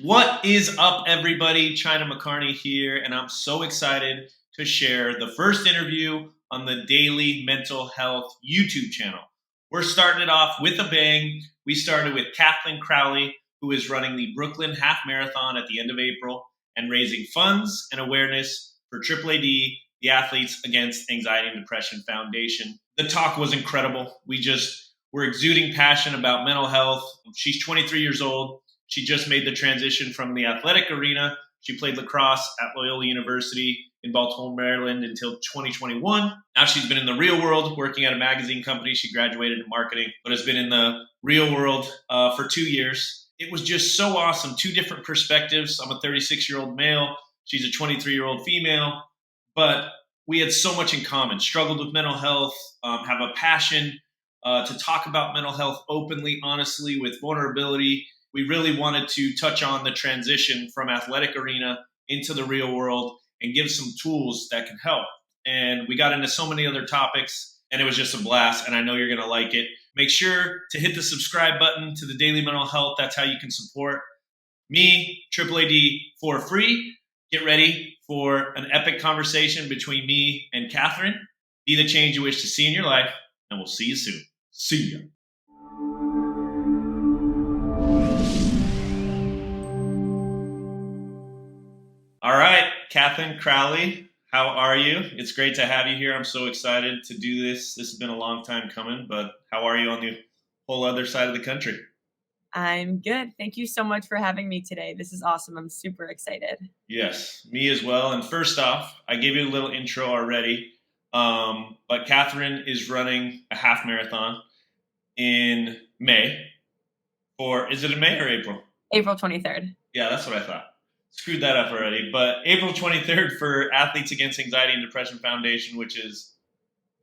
What is up, everybody? China McCarney here, and I'm so excited to share the first interview on the Daily Mental Health YouTube channel. We're starting it off with a bang. We started with Catherine Crowley, who is running the Brooklyn Half Marathon at the end of April and raising funds and awareness for AAAD, the Athletes Against Anxiety and Depression Foundation. The talk was incredible. We're exuding passion about mental health. She's 23 years old. She just made the transition from the athletic arena. She played lacrosse at Loyola University in Baltimore, Maryland until 2021. Now she's been in the real world working at a magazine company. She graduated in marketing, but has been in the real world for 2 years. It was just so awesome. Two different perspectives. I'm a 36-year-old male. She's a 23-year-old female. But we had so much in common. Struggled with mental health, have a passion to talk about mental health openly, honestly, with vulnerability. We really wanted to touch on the transition from athletic arena into the real world and give some tools that can help. And we got into so many other topics, and it was just a blast, and I know you're going to like it. Make sure to hit the subscribe button to the Daily Mental Health. That's how you can support me, AAAD, for free. Get ready for an epic conversation between me and Catherine. Be the change you wish to see in your life, and we'll see you soon. See ya. All right, Catherine Crowley, how are you? It's great to have you here. I'm so excited to do this. This has been a long time coming, but how are you on the whole other side of the country? I'm good. Thank you so much for having me today. This is awesome. I'm super excited. Yes, me as well. And first off, I gave you a little intro already, but Catherine is running a half marathon in May. Is it in May or April? April 23rd. Yeah, that's what I thought. Screwed that up already. But April 23rd for Athletes Against Anxiety and Depression Foundation, which is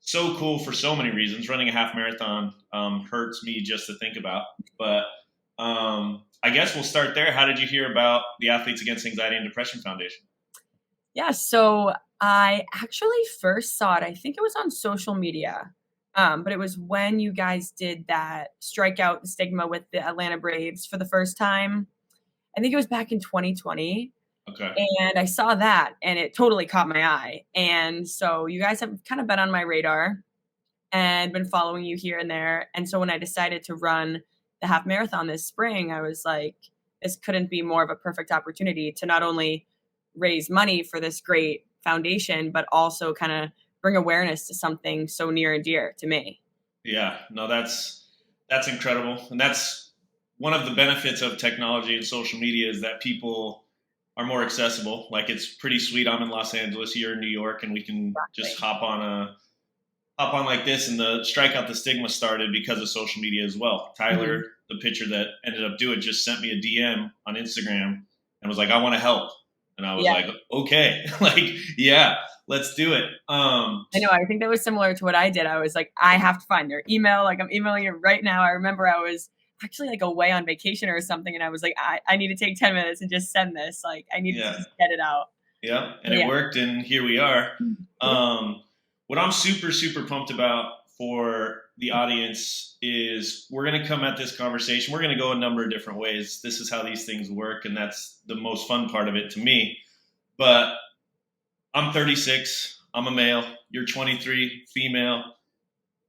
so cool for so many reasons. Running a half marathon hurts me just to think about. But I guess we'll start there. How did you hear about the Athletes Against Anxiety and Depression Foundation? Yeah, so I actually first saw it, I think it was on social media, but it was when you guys did that strikeout stigma with the Atlanta Braves for the first time. I think it was back in 2020. Okay. And I saw that, and it totally caught my eye. And so you guys have kind of been on my radar and been following you here and there. And so when I decided to run the half marathon this spring, I was like, this couldn't be more of a perfect opportunity to not only raise money for this great foundation, but also kind of bring awareness to something so near and dear to me. Yeah, no, that's incredible. And that's one of the benefits of technology and social media is that people are more accessible. Like, it's pretty sweet. I'm in Los Angeles, you're in New York, and we can just hop on like this, and the Strike Out the Stigma started because of social media as well. Tyler, the pitcher that ended up doing it, just sent me a DM on Instagram and was like, I want to help. And I was like, okay, like, yeah, let's do it. I know. I think that was similar to what I did. I was like, I have to find their email. Like, I'm emailing it right now. I remember I was actually like away on vacation or something, and I was like, I need to take 10 minutes and just send this. Like, I need to just get it out. Yeah, and it worked, and here we are. What I'm super, super pumped about for the audience is we're going to come at this conversation. We're going to go a number of different ways. This is how these things work, and that's the most fun part of it to me. But I'm 36. I'm a male. You're 23, female.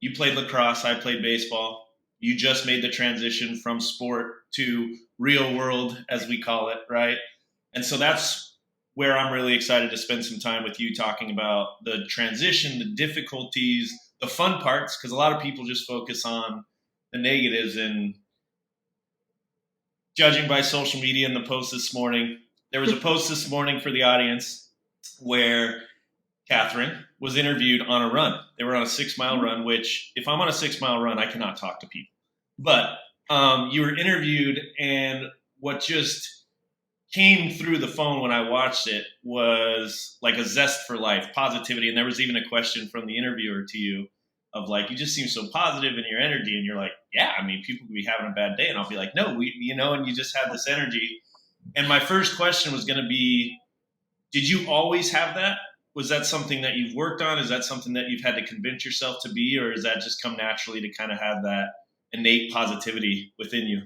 You played lacrosse. I played baseball. You just made the transition from sport to real world, as we call it, right? And so that's where I'm really excited to spend some time with you talking about the transition, the difficulties, the fun parts, because a lot of people just focus on the negatives. And judging by social media and the post this morning, there was a post this morning for the audience where Catherine was interviewed on a run. They were on a 6-mile run, which if I'm on a 6-mile run, I cannot talk to people. But you were interviewed, and what just came through the phone when I watched it was like a zest for life, positivity. And there was even a question from the interviewer to you of like, you just seem so positive in your energy. And you're like, yeah, I mean, people could be having a bad day. And I'll be like, no, and you just have this energy. And my first question was going to be, did you always have that? Was that something that you've worked on? Is that something that you've had to convince yourself to be, or does that just come naturally to kind of have that innate positivity within you?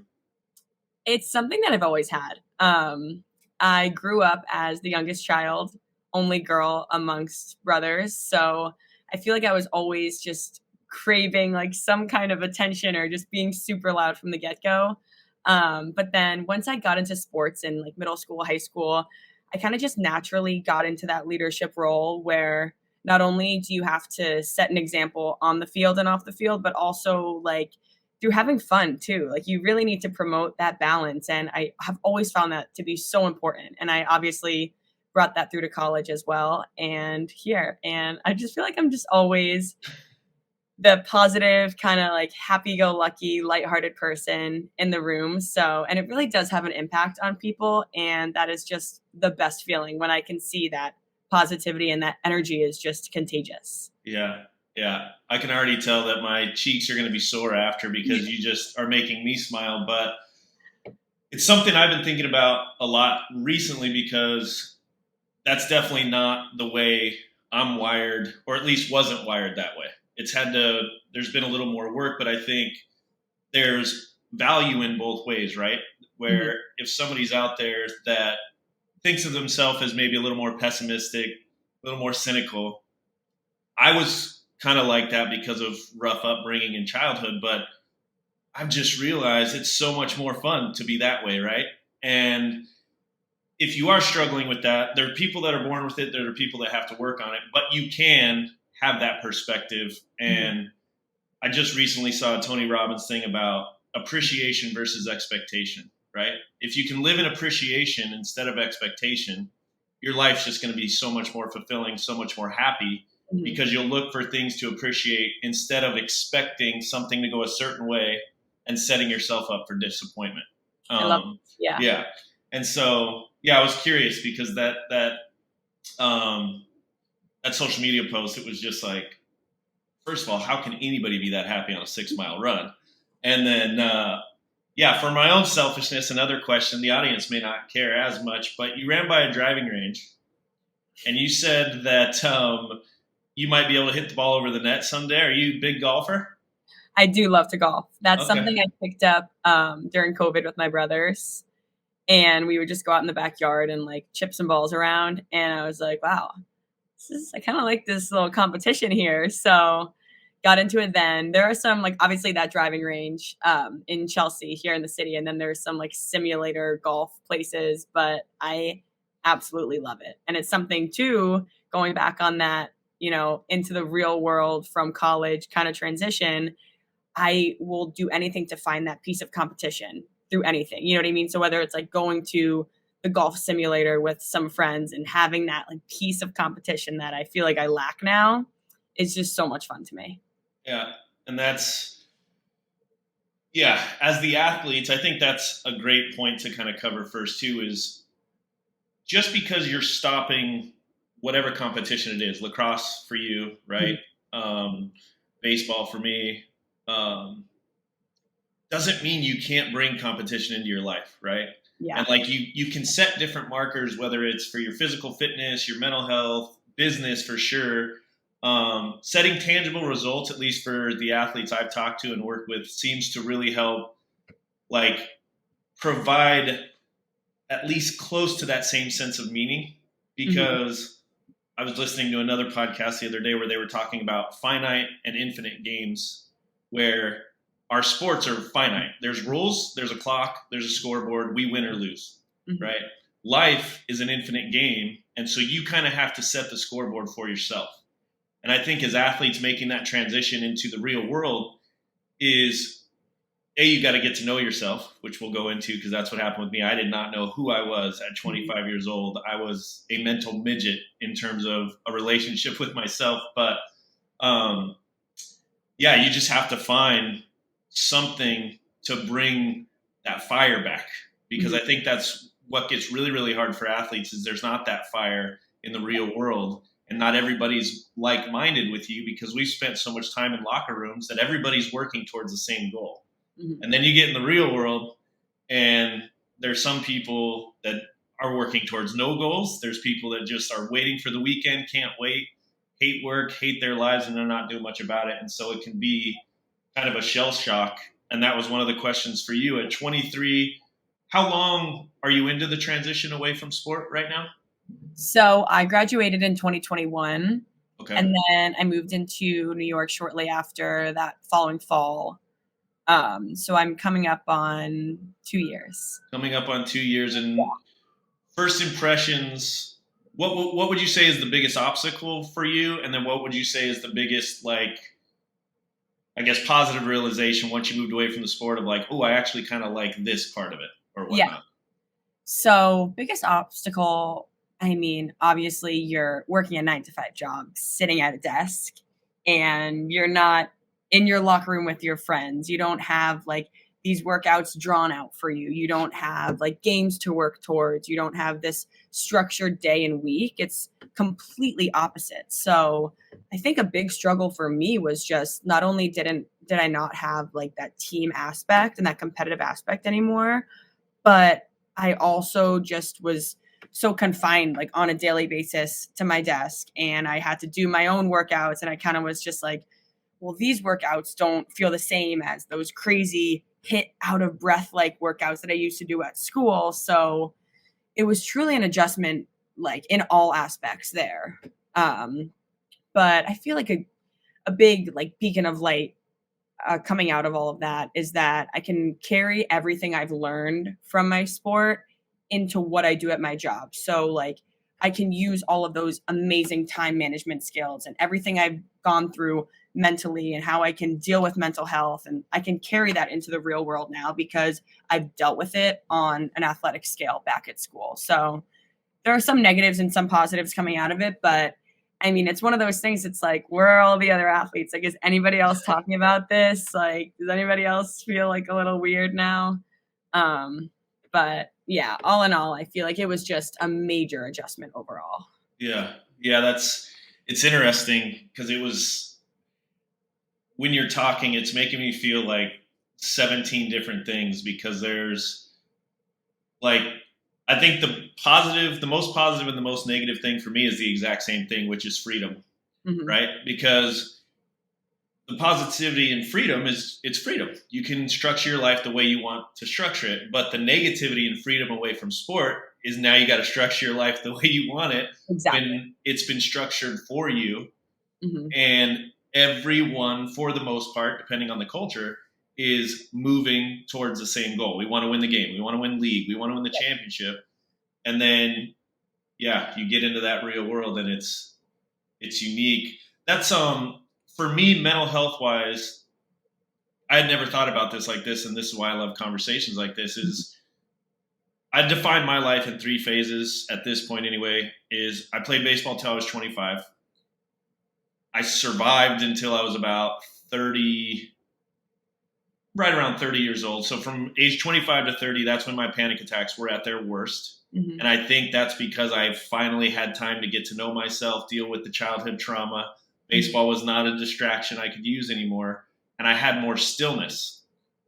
It's something that I've always had. I grew up as the youngest child, only girl amongst brothers. So I feel like I was always just craving like some kind of attention or just being super loud from the get-go. But then once I got into sports in like middle school, high school, I kind of just naturally got into that leadership role where not only do you have to set an example on the field and off the field, but also like through having fun too. Like you really need to promote that balance. And I have always found that to be so important. And I obviously brought that through to college as well and here. And I just feel like I'm just always the positive, kind of like happy-go-lucky, lighthearted person in the room. So, and it really does have an impact on people. And that is just the best feeling when I can see that positivity and that energy is just contagious. Yeah. Yeah. I can already tell that my cheeks are going to be sore after because you just are making me smile. But it's something I've been thinking about a lot recently because that's definitely not the way I'm wired, or at least wasn't wired that way. There's been a little more work, but I think there's value in both ways, right? Where if somebody's out there that thinks of themselves as maybe a little more pessimistic, a little more cynical, I was kind of like that because of rough upbringing in childhood, but I've just realized it's so much more fun to be that way, right? And if you are struggling with that, there are people that are born with it, there are people that have to work on it, but you can have that perspective. And I just recently saw a Tony Robbins thing about appreciation versus expectation, right? If you can live in appreciation instead of expectation, your life's just going to be so much more fulfilling, so much more happy because you'll look for things to appreciate instead of expecting something to go a certain way and setting yourself up for disappointment. I love it. Yeah. Yeah. And so, I was curious because that social media post, it was just like, first of all, how can anybody be that happy on a 6-mile run? And then, for my own selfishness, another question, the audience may not care as much, but you ran by a driving range and you said that you might be able to hit the ball over the net someday. Are you a big golfer? I do love to golf. That's something I picked up during COVID with my brothers. And we would just go out in the backyard and like chip some balls around. And I was like, wow, I kind of like this little competition here. So got into it then. There are some like obviously that driving range in Chelsea here in the city. And then there's some like simulator golf places, but I absolutely love it. And it's something too, going back on that, into the real world from college kind of transition, I will do anything to find that piece of competition through anything. You know what I mean? So whether it's like going to the golf simulator with some friends and having that like piece of competition that I feel like I lack now is just so much fun to me. Yeah. And as the athletes, I think that's a great point to kind of cover first too, is just because you're stopping whatever competition it is, lacrosse for you, right? Baseball for me, doesn't mean you can't bring competition into your life, right? Yeah. And like you can set different markers, whether it's for your physical fitness, your mental health, business for sure. Setting tangible results, at least for the athletes I've talked to and worked with, seems to really help like provide at least close to that same sense of meaning. Because I was listening to another podcast the other day where they were talking about finite and infinite games, where our sports are finite. There's rules, there's a clock, there's a scoreboard, we win or lose, right? Life is an infinite game, and so you kind of have to set the scoreboard for yourself. And I think as athletes making that transition into the real world is, you got to get to know yourself, which we'll go into because that's what happened with me. I did not know who I was at 25 years old. I was a mental midget in terms of a relationship with myself. But you just have to find something to bring that fire back, because I think that's what gets really, really hard for athletes is there's not that fire in the real world, and not everybody's like-minded with you because we've spent so much time in locker rooms that everybody's working towards the same goal. And then you get in the real world and there's some people that are working towards no goals. There's people that just are waiting for the weekend, can't wait, hate work, hate their lives, and they're not doing much about it. And so it can be kind of a shell shock. And that was one of the questions for you at 23. How long are you into the transition away from sport right now? So I graduated in 2021, Okay. and then I moved into New York shortly after that following fall. So I'm coming up on 2 years. Coming up on 2 years, and first impressions, what would you say is the biggest obstacle for you? And then what would you say is the biggest, like, I guess, positive realization once you moved away from the sport of like, oh, I actually kind of like this part of it or Yeah. whatnot? So biggest obstacle, I mean, obviously you're working a 9 to 5 job, sitting at a desk, and you're not in your locker room with your friends. You don't have like these workouts drawn out for you. You don't have like games to work towards. You don't have this structured day and week. It's completely opposite. So I think a big struggle for me was just not only did I not have like that team aspect and that competitive aspect anymore, but I also just was so confined, like on a daily basis to my desk, and I had to do my own workouts. And I kind of was just like, well, these workouts don't feel the same as those crazy hit out of breath like workouts that I used to do at school. So it was truly an adjustment, like in all aspects there. Um, but I feel like a big like beacon of light coming out of all of that is that I can carry everything I've learned from my sport into what I do at my job. So, like, I can use all of those amazing time management skills and everything I've gone through mentally and how I can deal with mental health. And I can carry that into the real world now because I've dealt with it on an athletic scale back at school. So, there are some negatives and some positives coming out of it, but I mean, it's one of those things. It's like, where are all the other athletes? Like, is anybody else talking about this? Like, does anybody else feel like a little weird now? Um, but yeah, all in all, I feel like it was just a major adjustment overall. Yeah. Yeah. It's interesting because it was, when you're talking, it's making me feel like 17 different things because there's like, I think the most positive and the most negative thing for me is the exact same thing, which is freedom, Hmm. right? Because the positivity and freedom is it's freedom. You can structure your life the way you want to structure it. But the negativity and freedom away from sport is now you got to structure your life the way you want it Exactly. when it's been structured for you. Hmm. And everyone, for the most part, depending on the culture, is moving towards the same goal. We want to win the game. We want to win league. We want to win the championship. And then, yeah, you get into that real world and it's unique. That's for me, mental health wise, I had never thought about this like this, and this is why I love conversations like this. Is I define my life in three phases at this point anyway. Is I played baseball till I was 25. I survived until I was about 30, right around 30 years old. So from age 25 to 30, that's when my panic attacks were at their worst. Hmm. And I think that's because I finally had time to get to know myself, deal with the childhood trauma. Baseball was not a distraction I could use anymore. And I had more stillness.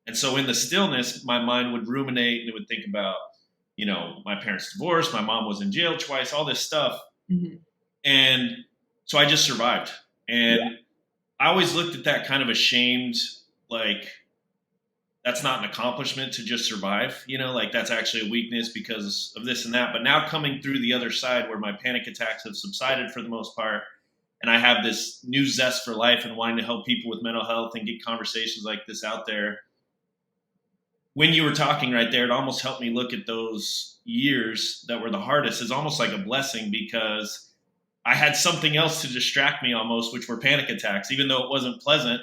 And so in the stillness, my mind would ruminate and it would think about, my parents' divorce, my mom was in jail twice, all this stuff. Hmm. And so I just survived. Yeah. And I always looked at that kind of ashamed, like, that's not an accomplishment to just survive, like that's actually a weakness because of this and that. But now coming through the other side where my panic attacks have subsided for the most part, and I have this new zest for life and wanting to help people with mental health and get conversations like this out there. When you were talking right there, it almost helped me look at those years that were the hardest as almost like a blessing because I had something else to distract me almost, which were panic attacks, even though it wasn't pleasant.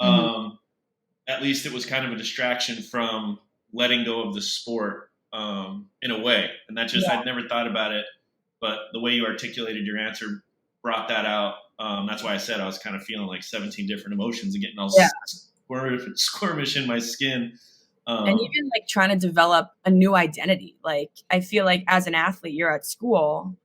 Hmm. Um, at least it was kind of a distraction from letting go of the sport in a way. And that just, Yeah. I'd never thought about it, but the way you articulated your answer brought that out. That's why I said I was kind of feeling like 17 different emotions and getting all Yeah. squirmish in my skin. And Um, even like trying to develop a new identity. Like, I feel like as an athlete, you're at school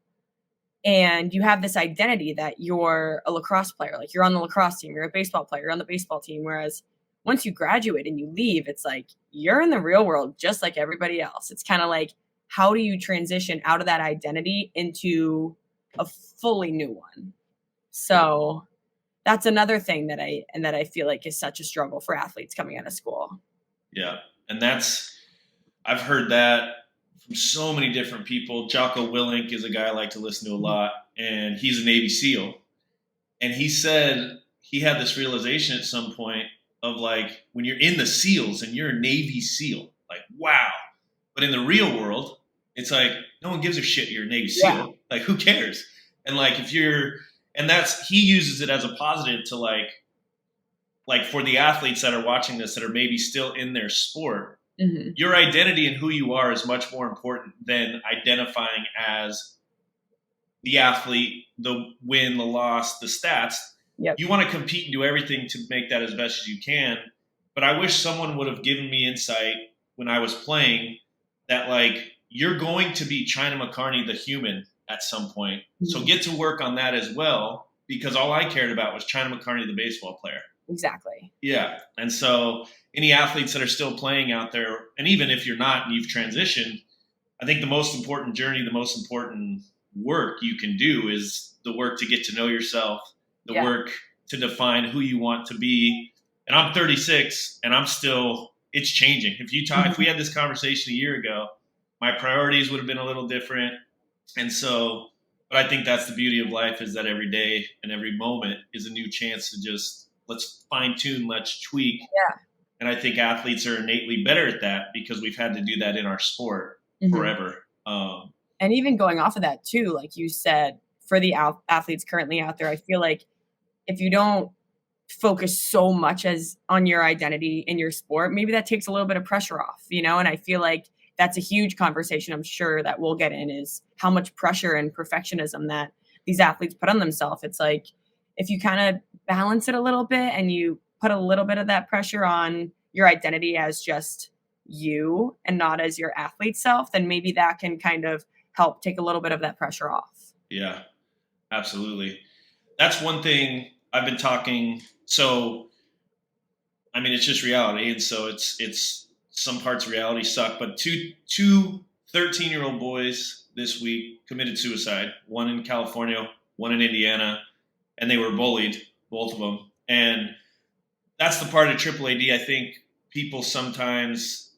and you have this identity that you're a lacrosse player, like you're on the lacrosse team, you're a baseball player, you're on the baseball team. Whereas once you graduate and you leave, it's like you're in the real world just like everybody else. It's kind of like, how do you transition out of that identity into a fully new one? So that's another thing that I feel like is such a struggle for athletes coming out of school. yeah. And that's I've heard that from so many different people. Jocko Willink is a guy I like to listen to a lot, and he's a Navy SEAL. And he said he had this realization at some point of like, when you're in the SEALs and you're a Navy SEAL, like, wow. But in the real world, it's like, no one gives a shit you're a Navy Yeah. SEAL. Like, who cares? And like, if you're, and that's, he uses it as a positive to like for the athletes that are watching this that are maybe still in their sport, your identity and who you are is much more important than identifying as the athlete, the win, the loss, the stats. Yep. You want to compete and do everything to make that as best as you can. But I wish someone would have given me insight when I was playing that, like, you're going to be China McCarney, the human, at some point. So get to work on that as well, because all I cared about was China McCarney, the baseball player. Exactly. Yeah. And so any athletes that are still playing out there, and even if you're not and you've transitioned, I think the most important journey, the most important work you can do is the work to get to know yourself, the work to define who you want to be. And I'm 36 and I'm still, it's changing. If you talk, if we had this conversation a year ago, my priorities would have been a little different. And so, but I think that's the beauty of life, is that every day and every moment is a new chance to just, let's fine tune, let's tweak. Yeah. And I think athletes are innately better at that because we've had to do that in our sport forever. And even going off of that too, like you said, for the athletes currently out there, I feel like if you don't focus so much as on your identity in your sport, maybe that takes a little bit of pressure off, you know? And I feel like that's a huge conversation I'm sure that we'll get in, is how much pressure and perfectionism that these athletes put on themselves. It's like, if you kind of balance it a little bit and you put a little bit of that pressure on your identity as just you and not as your athlete self, then maybe that can kind of help take a little bit of that pressure off. Yeah, absolutely. That's one thing I've been talking. So, I mean, it's just reality. And so it's some parts of reality suck, but two 13-year-old boys this week committed suicide, one in California, one in Indiana, and they were bullied, both of them. And that's the part of AAAD I think people sometimes,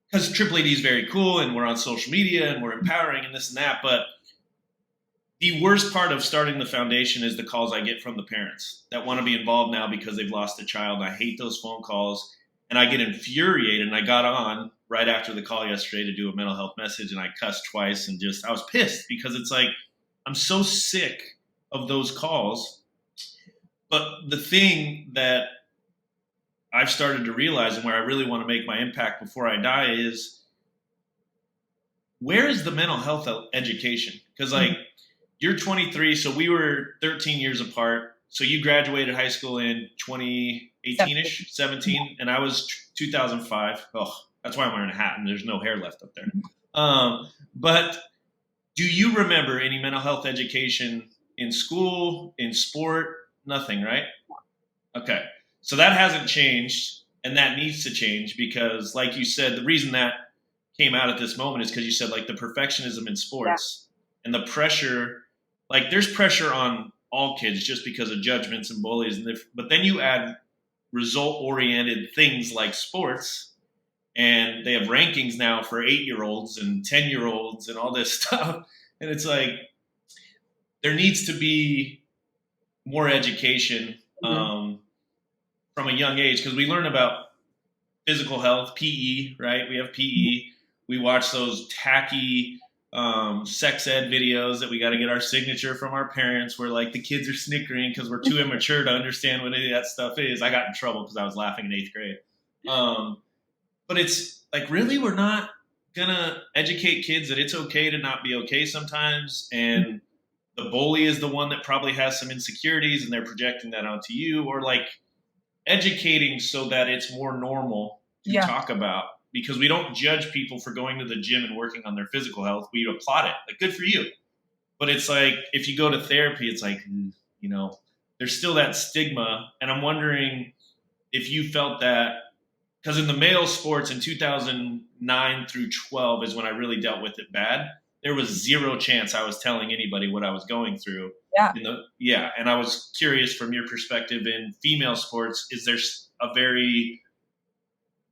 because AAAD is very cool and we're on social media and we're empowering and this and that, but the worst part of starting the foundation is the calls I get from the parents that want to be involved now because they've lost a child. I hate those phone calls and I get infuriated. And I got on right after the call yesterday to do a mental health message and I cussed twice and I was pissed because it's like, I'm so sick of those calls. But the thing that I've started to realize and where I really want to make my impact before I die is, where is the mental health education? Because like, you're 23, so we were 13 years apart. So you graduated high school in 2018-ish, 17, and I was 2005. Oh, that's why I'm wearing a hat and there's no hair left up there. But do you remember any mental health education in school, in sport? Nothing, right? Okay. So that hasn't changed, and that needs to change because, like you said, the reason that came out at this moment is because you said, like, the perfectionism in sports and the pressure. Like, there's pressure on all kids just because of judgments and bullies. But then you add result-oriented things like sports, and they have rankings now for 8-year-olds and 10-year-olds and all this stuff. And it's like, there needs to be more education from a young age, because we learn about physical health, PE, right? We have PE. We watch those tacky sex ed videos that we got to get our signature from our parents where like the kids are snickering because we're too immature to understand what any of that stuff is. I got in trouble because I was laughing in 8th grade. But it's like, really, we're not going to educate kids that it's okay to not be okay sometimes. And the bully is the one that probably has some insecurities and they're projecting that onto you, or like educating so that it's more normal to talk about. Because we don't judge people for going to the gym and working on their physical health. We applaud it. Like, good for you. But it's like, if you go to therapy, it's like, you know, there's still that stigma. And I'm wondering if you felt that, because in the male sports in 2009 through 12 is when I really dealt with it bad. There was zero chance I was telling anybody what I was going through. And I was curious from your perspective in female sports, is there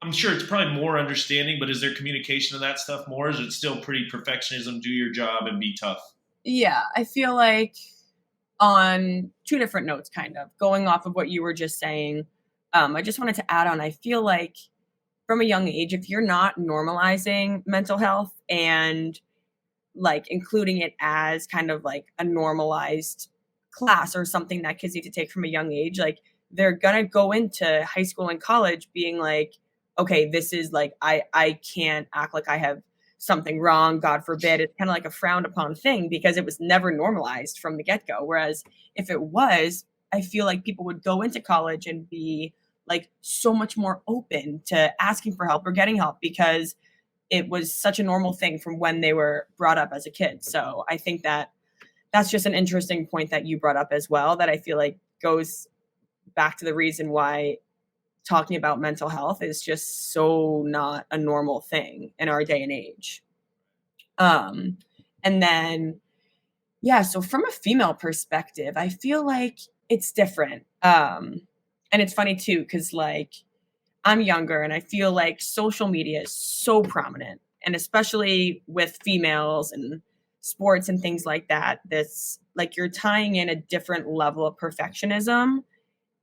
I'm sure it's probably more understanding, but is there communication of that stuff more? Is it still pretty perfectionism, do your job and be tough? Yeah, I feel like on two different notes, kind of going off of what you were just saying, I just wanted to add on, I feel like from a young age, if you're not normalizing mental health and like including it as kind of like a normalized class or something that kids need to take from a young age, like they're gonna go into high school and college being like, okay, this is like I can't act like I have something wrong, God forbid. It's kind of like a frowned upon thing because it was never normalized from the get-go. Whereas if it was, I feel like people would go into college and be like so much more open to asking for help or getting help because it was such a normal thing from when they were brought up as a kid. So I think that that's just an interesting point that you brought up as well, that I feel like goes back to the reason why talking about mental health is just so not a normal thing in our day and age. Um, and then, yeah, so from a female perspective, I feel like it's different. And it's funny too, because like I'm younger and I feel like social media is so prominent, and especially with females and sports and things like that, this like you're tying in a different level of perfectionism.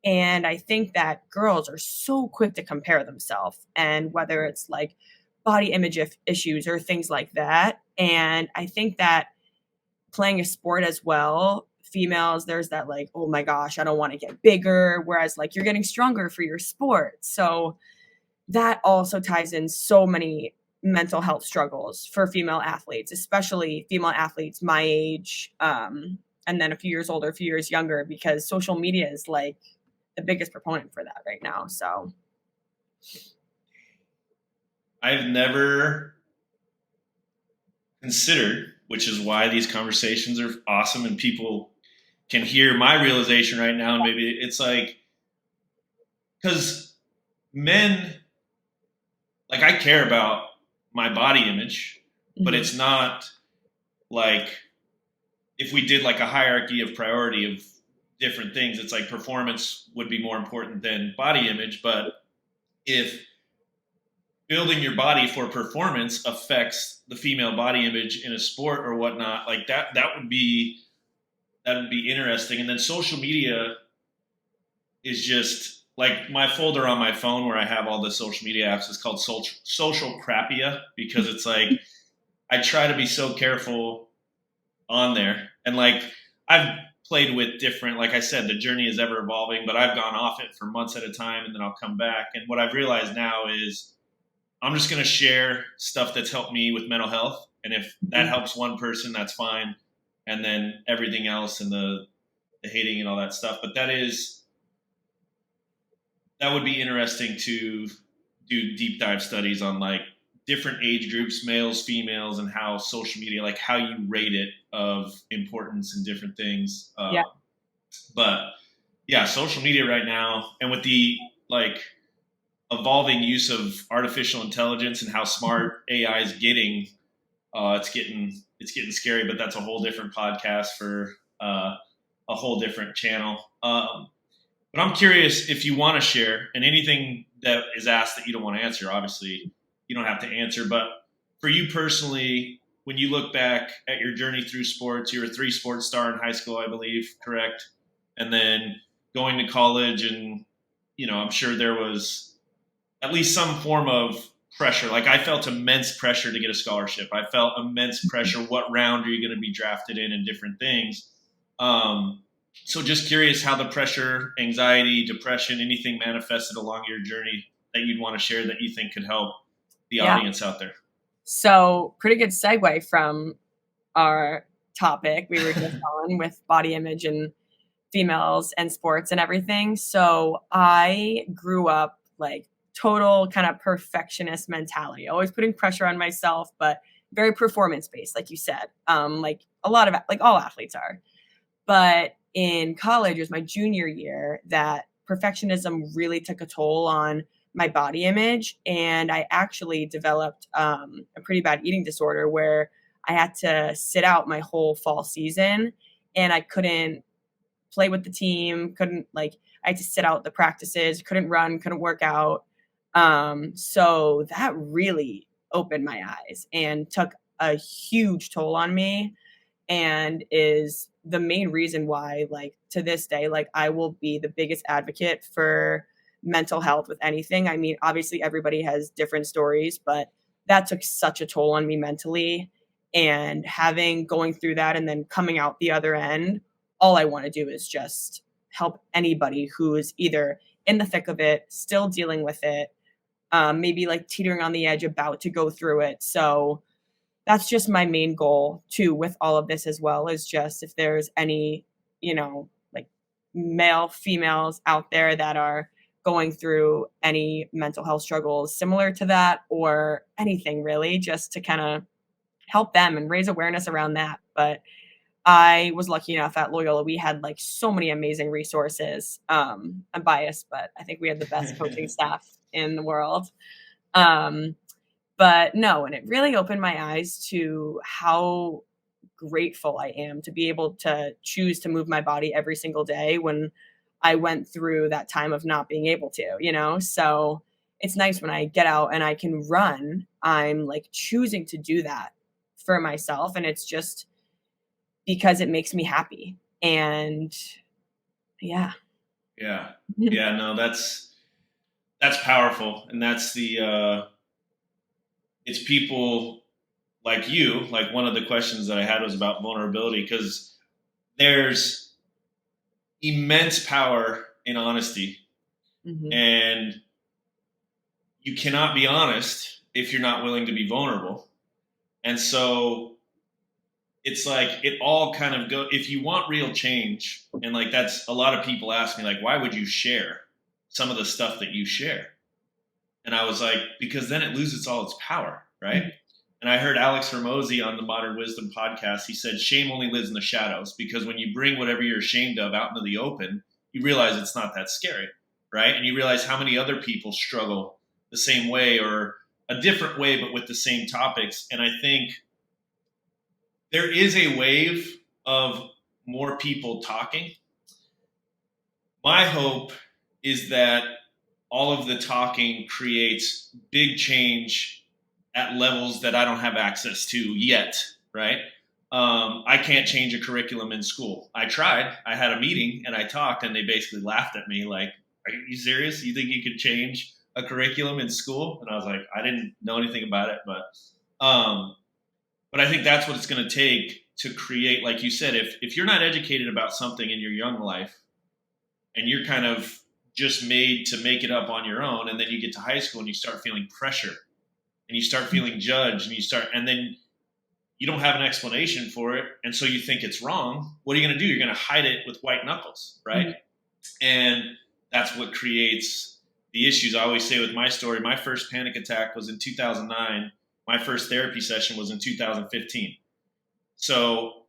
And I think that girls are so quick to compare themselves, and whether it's like body image issues or things like that. And I think that playing a sport as well, females, there's that like, oh my gosh, I don't want to get bigger. Whereas like you're getting stronger for your sport. So that also ties in so many mental health struggles for female athletes, especially female athletes my age, and then a few years older, a few years younger, because social media is like the biggest proponent for that right now. So I've never considered, which is why these conversations are awesome and people can hear my realization right now. And maybe it's like, because men, like I care about my body image, but it's not like if we did like a hierarchy of priority of different things, it's like performance would be more important than body image. But if building your body for performance affects the female body image in a sport or whatnot, like that would be interesting. And then social media is just like my folder on my phone where I have all the social media apps is called social crappia, because it's like I try to be so careful on there. And like I've played with different, like I said, the journey is ever evolving, but I've gone off it for months at a time and then I'll come back. And what I've realized now is I'm just going to share stuff that's helped me with mental health. And if that helps one person, that's fine. And then everything else and the hating and all that stuff. But that would be interesting to do deep dive studies on like different age groups, males, females, and how social media, like how you rate it of importance and different things. Yeah. But yeah, social media right now, and with the like evolving use of artificial intelligence and how smart AI is getting, it's getting scary. But that's a whole different podcast for a whole different channel. But I'm curious if you want to share, and anything that is asked that you don't want to answer, obviously you don't have to answer. But for you personally, when you look back at your journey through sports, you were a 3-sport star in high school, I believe, correct? And then going to college, and I'm sure there was at least some form of pressure. Like I felt immense pressure to get a scholarship. I felt immense pressure. What round are you going to be drafted in and different things? So just curious how the pressure, anxiety, depression, anything manifested along your journey that you'd want to share that you think could help the audience out there. So pretty good segue from our topic we were just on with body image and females and sports and everything. So I grew up like total kind of perfectionist mentality, always putting pressure on myself, but very performance based, like you said, like a lot of like all athletes are. But in college, it was my junior year that perfectionism really took a toll on my body image. And I actually developed a pretty bad eating disorder where I had to sit out my whole fall season, and I couldn't play with the team, I had to sit out the practices, couldn't run, couldn't work out. So that really opened my eyes and took a huge toll on me, and is the main reason why, like, to this day, like, I will be the biggest advocate for mental health with anything. I mean, obviously everybody has different stories, but that took such a toll on me mentally, and going through that and then coming out the other end, all I want to do is just help anybody who is either in the thick of it, still dealing with it, maybe like teetering on the edge, about to go through it. So that's just my main goal too with all of this as well, is just if there's any, like, male, females out there that are going through any mental health struggles similar to that, or anything really, just to kind of help them and raise awareness around that. But I was lucky enough at Loyola, we had like so many amazing resources. I'm biased, but I think we had the best coaching staff in the world. Um, but no, and it really opened my eyes to how grateful I am to be able to choose to move my body every single day when I went through that time of not being able to. So it's nice when I get out and I can run, I'm like choosing to do that for myself. And it's just because it makes me happy. And yeah. Yeah. Yeah, no, that's powerful. And that's it's people like you. Like, one of the questions that I had was about vulnerability, because there's immense power in honesty. Mhm. And you cannot be honest if you're not willing to be vulnerable. And so it's like it all kind of go, if you want real change, and like that's a lot of people ask me, like, why would you share some of the stuff that you share? And I was like, because then it loses all its power, right? Mhm. And I heard Alex Hormozy on the Modern Wisdom podcast. He said, shame only lives in the shadows, because when you bring whatever you're ashamed of out into the open, you realize it's not that scary, right? And you realize how many other people struggle the same way, or a different way, but with the same topics. And I think there is a wave of more people talking. My hope is that all of the talking creates big change at levels that I don't have access to yet, right? I can't change a curriculum in school. I tried. I had a meeting and I talked, and they basically laughed at me like, are you serious? You think you could change a curriculum in school? And I was like, I didn't know anything about it, but I think that's what it's going to take to create, like you said, if you're not educated about something in your young life, and you're kind of just made to make it up on your own, and then you get to high school and you start feeling pressure, and you start feeling judged, and then you don't have an explanation for it, and so you think it's wrong. What are you going to do? You're going to hide it with white knuckles, right? Mm-hmm. And that's what creates the issues. I always say with my story, my first panic attack was in 2009. My first therapy session was in 2015. So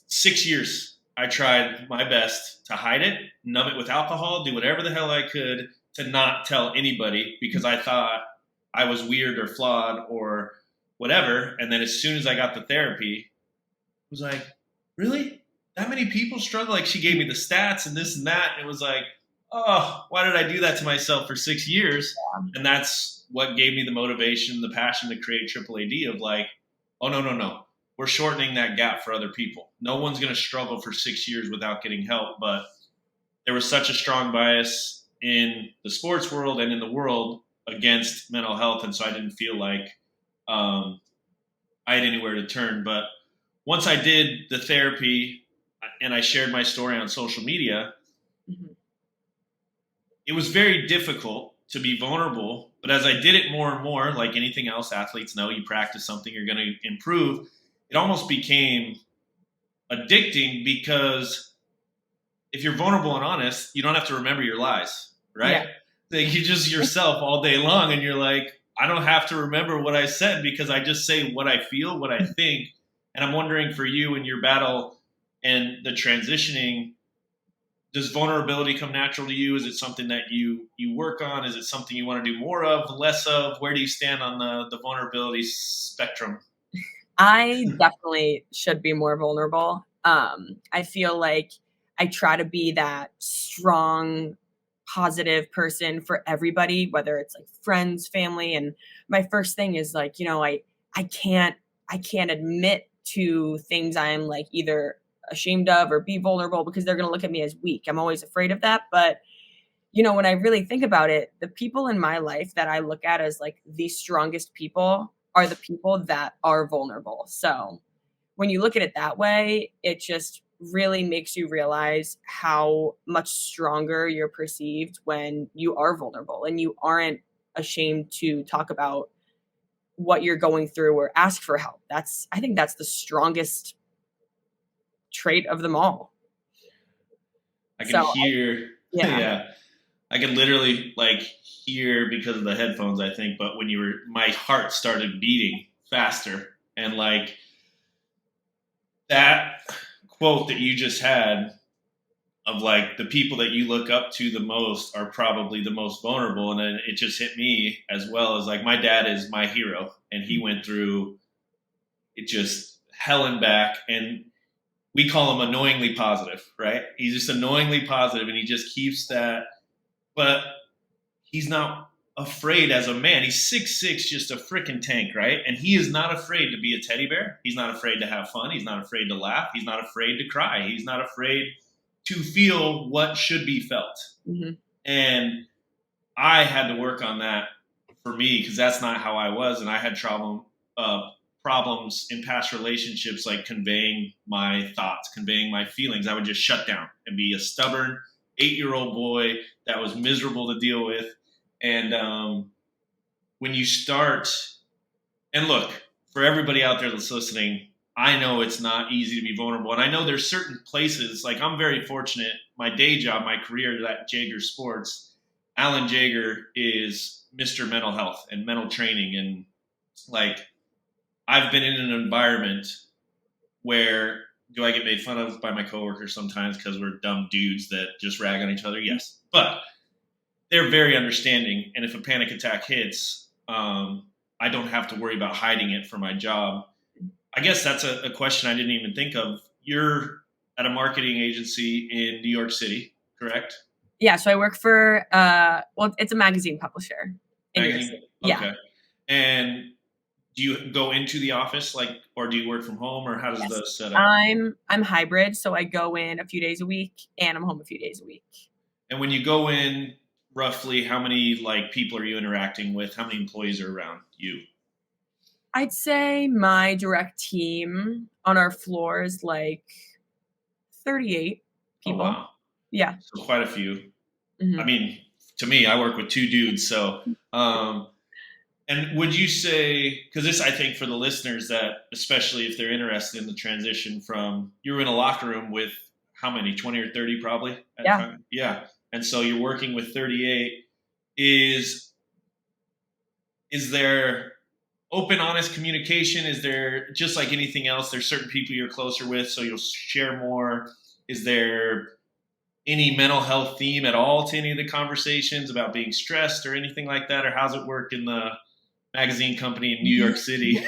6 years, I tried my best to hide it, numb it with alcohol, do whatever the hell I could to not tell anybody, because I thought I was weird or flawed or whatever. And then as soon as I got the therapy, it was like, really? That many people struggle? Like, she gave me the stats and this and that. And it was like, oh, why did I do that to myself for 6 years? And that's what gave me the motivation, the passion to create AAAD, of like, oh, no. We're shortening that gap for other people. No one's going to struggle for 6 years without getting help. But there was such a strong bias in the sports world and in the world against mental health. And so I didn't feel like I had anywhere to turn. But once I did the therapy and I shared my story on social media, mm-hmm. It was very difficult to be vulnerable. But as I did it more and more, like anything else, athletes know, you practice something, you're going to improve. It almost became addicting, because if you're vulnerable and honest, you don't have to remember your lies, right? Yeah. Like, you just yourself all day long, and you're like, I don't have to remember what I said, because I just say what I feel, what I think. And I'm wondering, for you in your battle and the transitioning, does vulnerability come natural to you? Is it something that you work on? Is it something you want to do more of, less of? Where do you stand on the vulnerability spectrum? I definitely should be more vulnerable. I feel like I try to be that strong, positive person for everybody, whether it's like friends, family. And my first thing is like, I can't admit to things I'm like either ashamed of or be vulnerable because they're going to look at me as weak. I'm always afraid of that. But when I really think about it, the people in my life that I look at as like the strongest people are the people that are vulnerable. So when you look at it that way, it just really makes you realize how much stronger you're perceived when you are vulnerable and you aren't ashamed to talk about what you're going through or ask for help. I think that's the strongest trait of them all. I can hear, yeah. yeah, I can literally like hear because of the headphones, I think, but when my heart started beating faster, and like that quote that you just had of like the people that you look up to the most are probably the most vulnerable. And then it just hit me as well as like my dad is my hero, and he went through it just hell and back, and we call him annoyingly positive, right? He's just annoyingly positive, and he just keeps that, but he's not afraid as a man. He's 6'6", just a freaking tank, right? And he is not afraid to be a teddy bear. He's not afraid to have fun. He's not afraid to laugh. He's not afraid to cry. He's not afraid to feel what should be felt. Mm-hmm. And I had to work on that for me because that's not how I was. And I had problems in past relationships, like conveying my thoughts, conveying my feelings. I would just shut down and be a stubborn 8-year-old boy that was miserable to deal with. And when you start, and look, for everybody out there that's listening, I know it's not easy to be vulnerable. And I know there's certain places, like I'm very fortunate, my day job, my career at Jaeger Sports, Alan Jaeger is Mr. Mental Health and mental training. And like, I've been in an environment where, do I get made fun of by my coworkers sometimes because we're dumb dudes that just rag on each other? Yes. But they're very understanding. And if a panic attack hits, I don't have to worry about hiding it for my job. I guess that's a question I didn't even think of. You're at a marketing agency in New York City, correct? Yeah. So I work for, it's a magazine publisher in New York City. Yeah. Okay. And do you go into the office, like, or do you work from home, or how does the setup? I'm hybrid. So I go in a few days a week and I'm home a few days a week. And when you go in, roughly how many like people are you interacting with? How many employees are around you? I'd say my direct team on our floor is like 38 people. Oh, wow. Yeah. So quite a few. Mm-hmm. I mean, to me, I work with 2 dudes. So, and would you say, because this, I think for the listeners that, especially if they're interested in the transition from, you're in a locker room with how many, 20 or 30 probably? Yeah. Yeah. And so you're working with 38. Is there open, honest communication? Is there, just like anything else, there's certain people you're closer with, so you'll share more? Is there any mental health theme at all to any of the conversations about being stressed or anything like that? Or how's it work in the magazine company in New York City?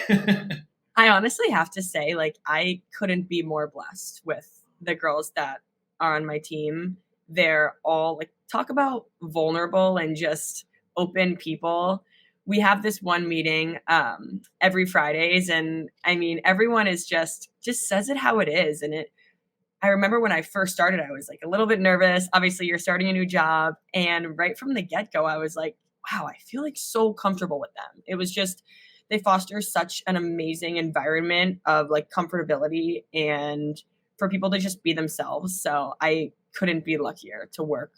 I honestly have to say, like, I couldn't be more blessed with the girls that are on my team. They're all like, talk about vulnerable and just open people. We have this one meeting every Fridays, and I mean, everyone is just says it how it is. And I remember when I first started, I was like a little bit nervous. Obviously, you're starting a new job, and right from the get-go, I was like, wow, I feel like so comfortable with them. It was just, they foster such an amazing environment of like comfortability and for people to just be themselves. So I couldn't be luckier to work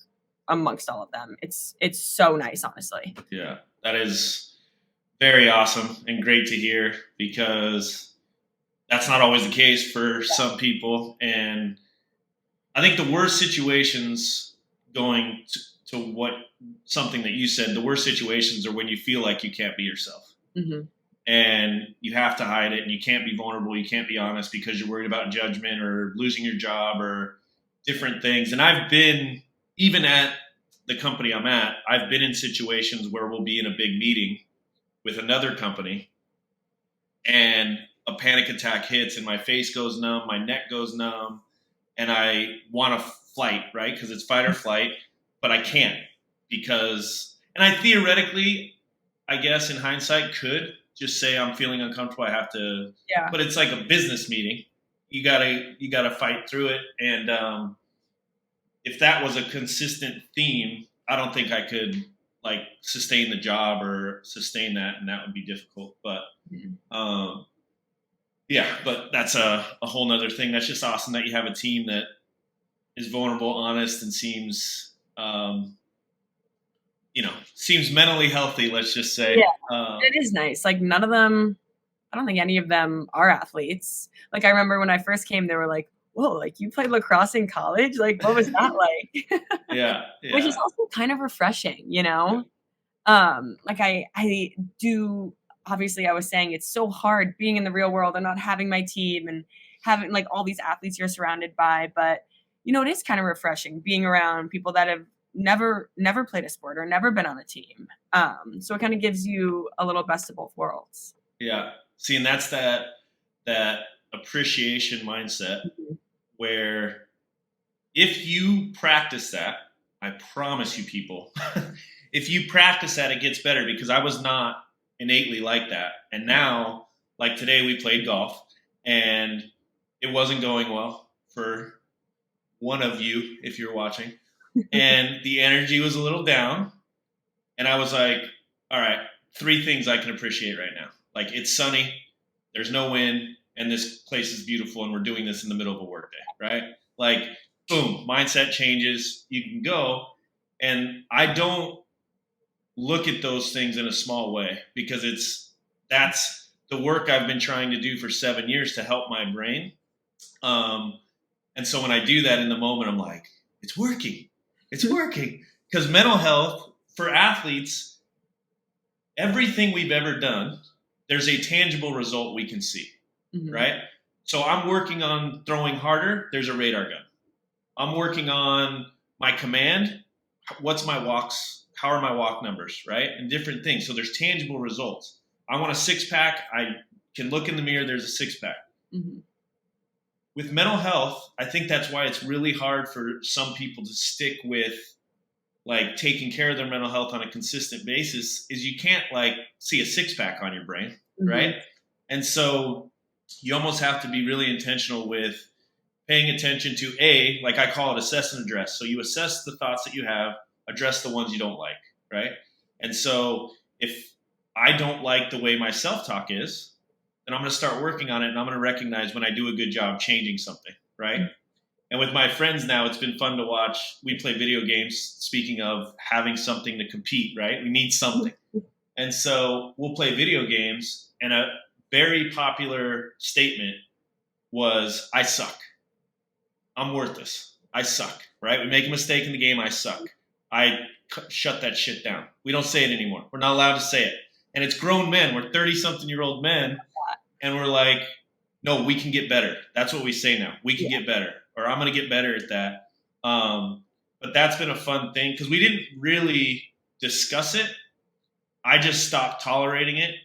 amongst all of them. It's so nice, honestly. Yeah, that is very awesome and great to hear, because that's not always the case for some people. And I think the worst situations, going to what something that you said, the worst situations are when you feel like you can't be yourself. Mm-hmm. And you have to hide it, and you can't be vulnerable, you can't be honest because you're worried about judgment or losing your job or different things. And I've been, even at the company I'm at, I've been in situations where we'll be in a big meeting with another company and a panic attack hits and my face goes numb, my neck goes numb, and I want to flight, right? Because it's fight or flight, but I can't. because, and I theoretically, I guess in hindsight, could just say I'm feeling uncomfortable. I have to, Yeah. but it's like a business meeting. You gotta fight through it. And if that was a consistent theme, I don't think I could like sustain the job or sustain that, and that would be difficult. But yeah, but that's a whole nother thing. That's just awesome that you have a team that is vulnerable, honest, and seems seems mentally healthy. Let's just say. Yeah, it is nice. Like none of them, I don't think any of them are athletes. Like I remember when I first came, they were like, "Whoa, like you played lacrosse in college? Like what was that like?" Yeah. Which is also kind of refreshing, like I do. Obviously, I was saying it's so hard being in the real world and not having my team and having like all these athletes you're surrounded by. But it is kind of refreshing being around people that have never played a sport or never been on a team. So it kind of gives you a little best of both worlds. Yeah. See, and that's that appreciation mindset where if you practice that, I promise you people, if you practice that, it gets better, because I was not innately like that. And now, like today we played golf and it wasn't going well for one of you, if you're watching, and the energy was a little down. And I was like, all right, 3 things I can appreciate right now. Like it's sunny, there's no wind, and this place is beautiful, and we're doing this in the middle of a workday, right? Like, boom, mindset changes, you can go. And I don't look at those things in a small way, because that's the work I've been trying to do for 7 years to help my brain. And so when I do that in the moment, I'm like, it's working. It's working. Because mental health for athletes, everything we've ever done, there's a tangible result we can see, right? So I'm working on throwing harder. There's a radar gun. I'm working on my command. What's my walks? How are my walk numbers, right? And different things. So there's tangible results. I want a 6-pack. I can look in the mirror. There's a 6-pack. With mental health, I think that's why it's really hard for some people to stick with like taking care of their mental health on a consistent basis, is you can't like see a 6-pack on your brain, right? And so you almost have to be really intentional with paying attention to like I call it assess and address. So you assess the thoughts that you have, address the ones you don't like, right? And so if I don't like the way my self-talk is, then I'm going to start working on it, and I'm going to recognize when I do a good job changing something, right? And with my friends now, it's been fun to watch. We play video games, speaking of having something to compete, right? We need something. And so we'll play video games, and a very popular statement was, I suck. I'm worthless. I suck, right? We make a mistake in the game, I suck. I shut that shit down. We don't say it anymore. We're not allowed to say it. And it's grown men. We're 30-something-year-old men. And we're like, no, we can get better. That's what we say now. We can get better. Or I'm going to get better at that. But that's been a fun thing, because we didn't really discuss it. I just stopped tolerating it.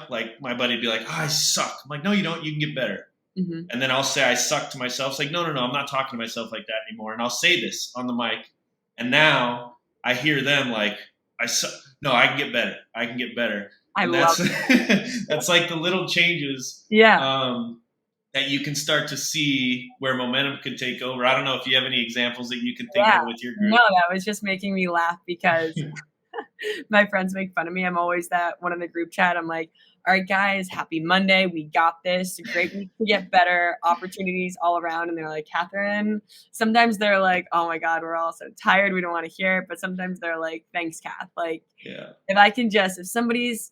Like my buddy would be like, I suck. I'm like, no, you don't. You can get better. And then I'll say I suck to myself. It's like, no, I'm not talking to myself like that anymore. And I'll say this on the mic. And now I hear them like, I suck. No, I can get better. I can get better. And that's like the little changes that you can start to see where momentum could take over. I don't know if you have any examples that you can think of with your group. No, that was just making me laugh, because my friends make fun of me. I'm always that one in the group chat. I'm like, all right, guys, happy Monday. We got this. Great week to get better. Opportunities all around. And they're like, Catherine, sometimes they're like, oh my God, we're all so tired. We don't want to hear it. But sometimes they're like, thanks, Kath. Like, if somebody's,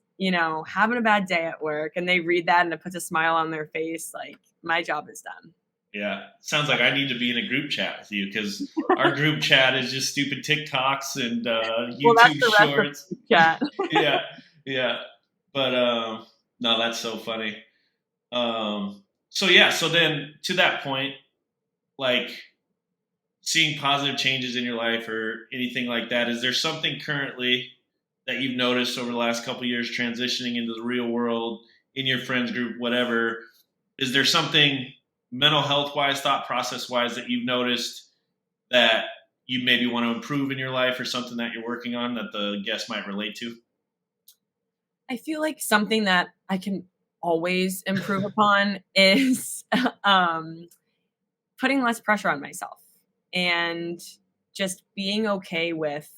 having a bad day at work and they read that and it puts a smile on their face, like my job is done. Yeah. Sounds like I need to be in a group chat with you, because our group chat is just stupid TikToks and YouTube shorts. Chat. Yeah. But no, that's so funny. So then to that point, like seeing positive changes in your life or anything like that, is there something currently that you've noticed over the last couple of years transitioning into the real world, in your friends group, whatever? Is there something mental health wise, thought process wise, that you've noticed that you maybe want to improve in your life or something that you're working on that the guest might relate to? I feel like something that I can always improve upon is putting less pressure on myself and just being okay with,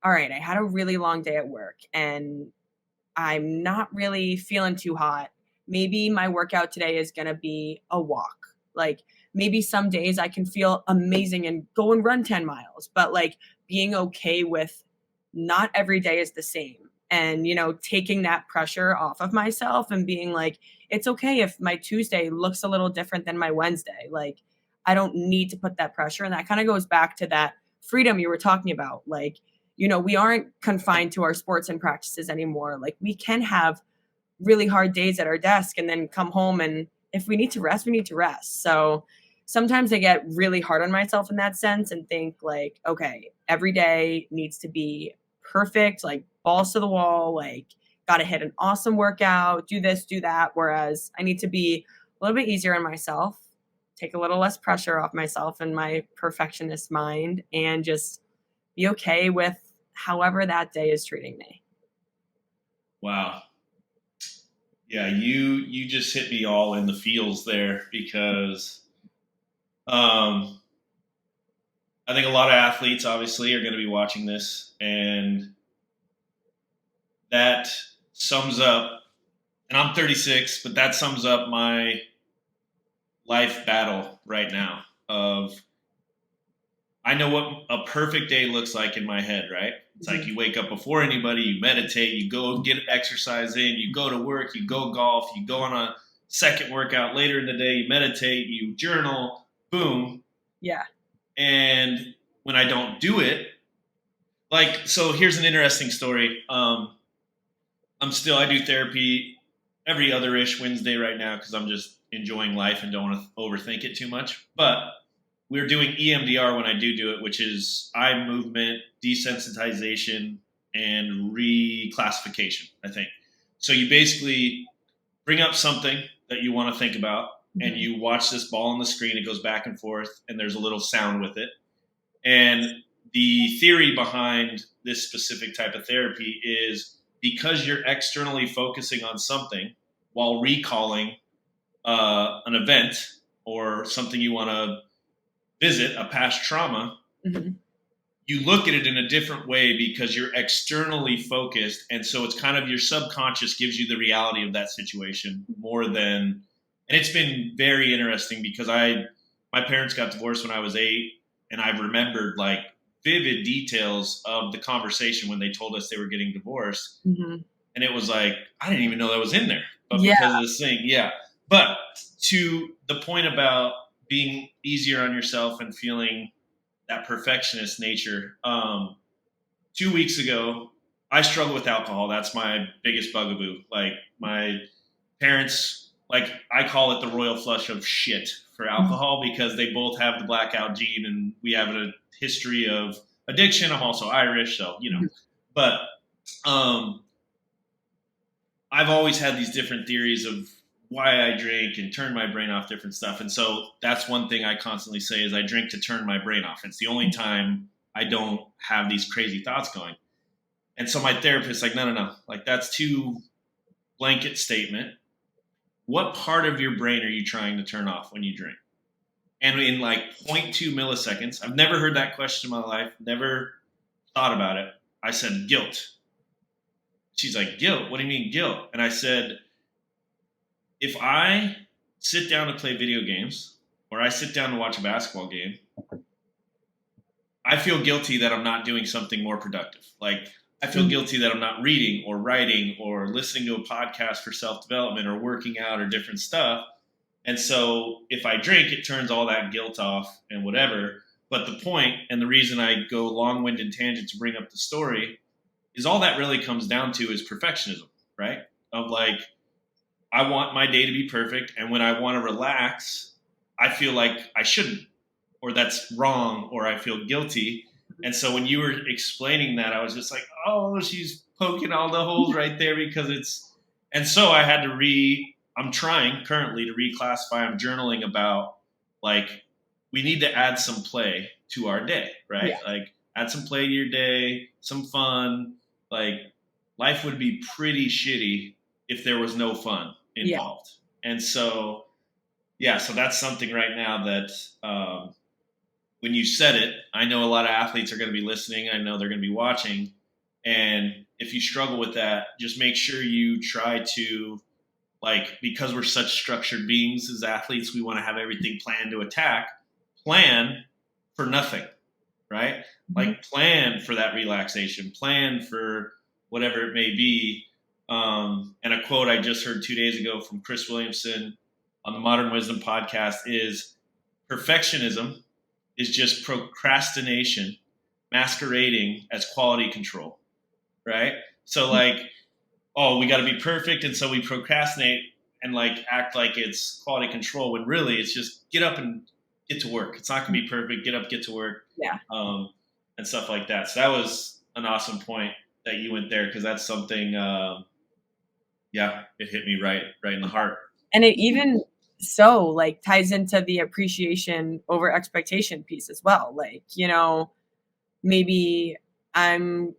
all right, I had a really long day at work and I'm not really feeling too hot. Maybe my workout today is going to be a walk. Like maybe some days I can feel amazing and go and run 10 miles, but like being okay with not every day is the same. And, taking that pressure off of myself and being like, it's okay if my Tuesday looks a little different than my Wednesday. Like, I don't need to put that pressure. And that kind of goes back to that freedom you were talking about. Like, we aren't confined to our sports and practices anymore. Like, we can have really hard days at our desk and then come home, and if we need to rest, we need to rest. So sometimes I get really hard on myself in that sense and think like, okay, every day needs to be perfect, like balls to the wall, like got to hit an awesome workout, do this, do that. Whereas I need to be a little bit easier on myself, take a little less pressure off myself and my perfectionist mind, and just be okay with however that day is treating me. Wow. Yeah, you just hit me all in the feels there, because I think a lot of athletes obviously are going to be watching this, and that sums up, and I'm 36, but that sums up my life battle right now of, I know what a perfect day looks like in my head, right? It's like you wake up before anybody, you meditate, you go get exercise in, you go to work, you go golf, you go on a second workout later in the day, you meditate, you journal, boom. Yeah. And when I don't do it, like, so here's an interesting story. I do therapy every other-ish Wednesday right now because I'm just enjoying life and don't want to overthink it too much. But we're doing EMDR when I do it, which is eye movement, desensitization, and reclassification, I think. So you basically bring up something that you want to think about, and you watch this ball on the screen. It goes back and forth, and there's a little sound with it. And the theory behind this specific type of therapy is because you're externally focusing on something while recalling an event or something you want to visit, a past trauma, you look at it in a different way because you're externally focused. And so it's kind of your subconscious gives you the reality of that situation more than, and it's been very interesting because my parents got divorced when I was 8, and I remembered like vivid details of the conversation when they told us they were getting divorced. And it was like, I didn't even know that was in there, but because of this thing. Yeah. But to the point about being easier on yourself and feeling that perfectionist nature. 2 weeks ago, I struggle with alcohol. That's my biggest bugaboo. Like my parents, like I call it the royal flush of shit for alcohol because they both have the blackout gene and we have a history of addiction. I'm also Irish, so, but I've always had these different theories of why I drink and turn my brain off different stuff. And so that's one thing I constantly say is I drink to turn my brain off. It's the only time I don't have these crazy thoughts going. And so my therapist's like, no. Like that's too blanket statement. What part of your brain are you trying to turn off when you drink? And in like 0.2 milliseconds, I've never heard that question in my life, never thought about it. I said, guilt. She's like, guilt? What do you mean guilt? And I said, if I sit down to play video games or I sit down to watch a basketball game, I feel guilty that I'm not doing something more productive. Like I feel guilty that I'm not reading or writing or listening to a podcast for self-development or working out or different stuff. And so if I drink, it turns all that guilt off and whatever. But the point and the reason I go long-winded tangent to bring up the story is all that really comes down to is perfectionism, right? Of like, I want my day to be perfect. And when I want to relax, I feel like I shouldn't, or that's wrong, or I feel guilty. And so when you were explaining that, I was just like, oh, she's poking all the holes right there because it's, and so I had to I'm trying currently to reclassify. I'm journaling about like, we need to add some play to our day, right? Yeah. Like add some play to your day, some fun. Like life would be pretty shitty if there was no fun involved. And so, so that's something right now that when you said it, I know a lot of athletes are going to be listening. I know they're going to be watching. And if you struggle with that, just make sure you try to, like, because we're such structured beings as athletes, we want to have everything planned to attack. Plan for nothing, right? Like plan for that relaxation, plan for whatever it may be. And a quote I just heard 2 days ago from Chris Williamson on the Modern Wisdom podcast is, perfectionism is just procrastination masquerading as quality control, right? So like, oh, we got to be perfect. And so we procrastinate and like act like it's quality control when really it's just get up and get to work. It's not going to be perfect. Get up, get to work. Yeah. And stuff like that. So that was an awesome point that you went there, because that's something, it hit me right in the heart. And it even so like ties into the appreciation over expectation piece as well. Like, you know, maybe I'm